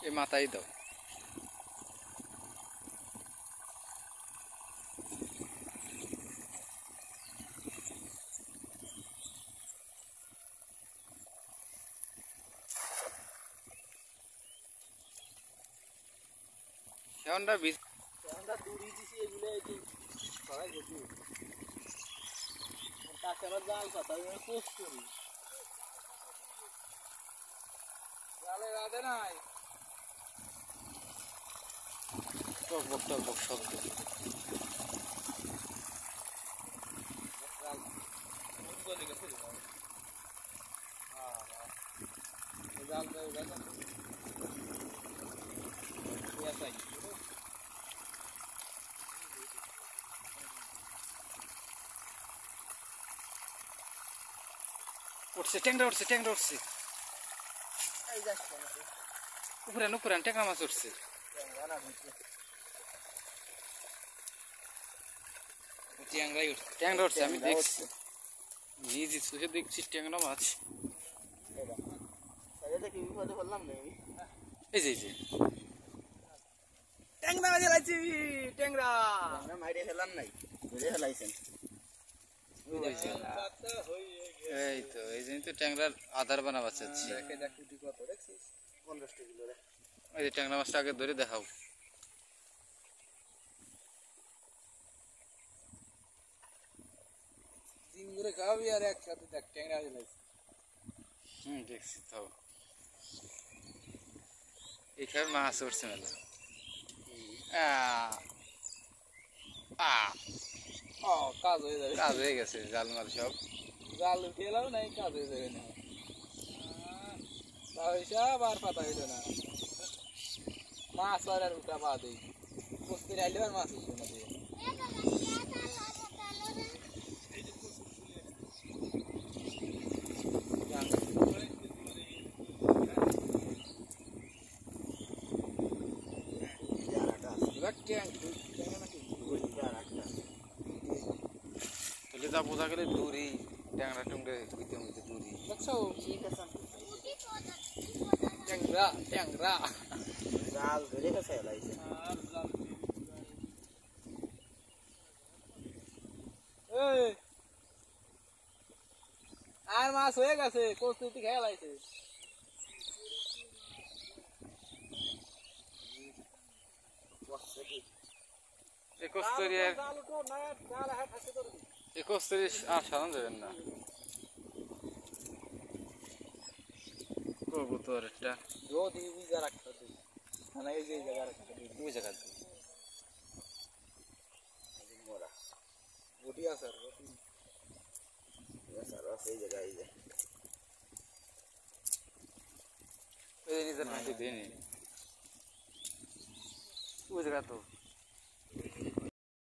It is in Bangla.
এই মাথায় দাও। সেমনটা বীজ দূরি দিছি এগুলো একটু সবাই দেখি তাকে আবার জাল পাতা পোস্ট করি জালে রাধে নাই টক বক শব্দ। উঠছে ট্যাংরা উঠছে উপরে ট্যাংরা মাছ উঠছে। ট্যাংরা উঠছে আমি দেখছি, নিজে চোখে দেখছি ট্যাংরা মাছ। এই যে ট্যাংরা মাছ লাইছি ট্যাংরা মাইরে ফেলাম নাই ধরে ফেলাইছেন। এই তো এই জন্য তো ট্যাংরার আধার বানাবা চাচ্ছি। এই যে ট্যাংরা মাছটা আগে ধরে দেখাও। দিন ধরে খাওয়াবি আর একসাথে দেখ ট্যাংরা লাইছি। দেখছি তো এখানে মাছ উঠছে মেলা। কাজ হয়ে যাবে, কাজ হয়ে গেছে, জাল মাল সব জাল ফেলাও নাই, কাজ হয়ে যাবে না। সব আর পাতা হইল না, মাছ আর উঠা বাদ এই বসতে আইলে আর মাছ উঠবে না। যা বোঝা গেলে দূরই ট্যাংরা টুংরে হইতে হইতে দূরই। দেখছো ট্যাংরা ট্যাংরা জাল ধরে গেছে লাইছে। আর মাছ হয়ে গেছে, কস্তুতি খেয়ে লাইছে। কস্তুরি আর সাধারণ যাবেন না। কবুতর একটা ওই জায়গা রাখতে ওই জায়গা বটি আছে এই জায়গায় নিজের মাটি দিয়ে নি ওই জায়গা তো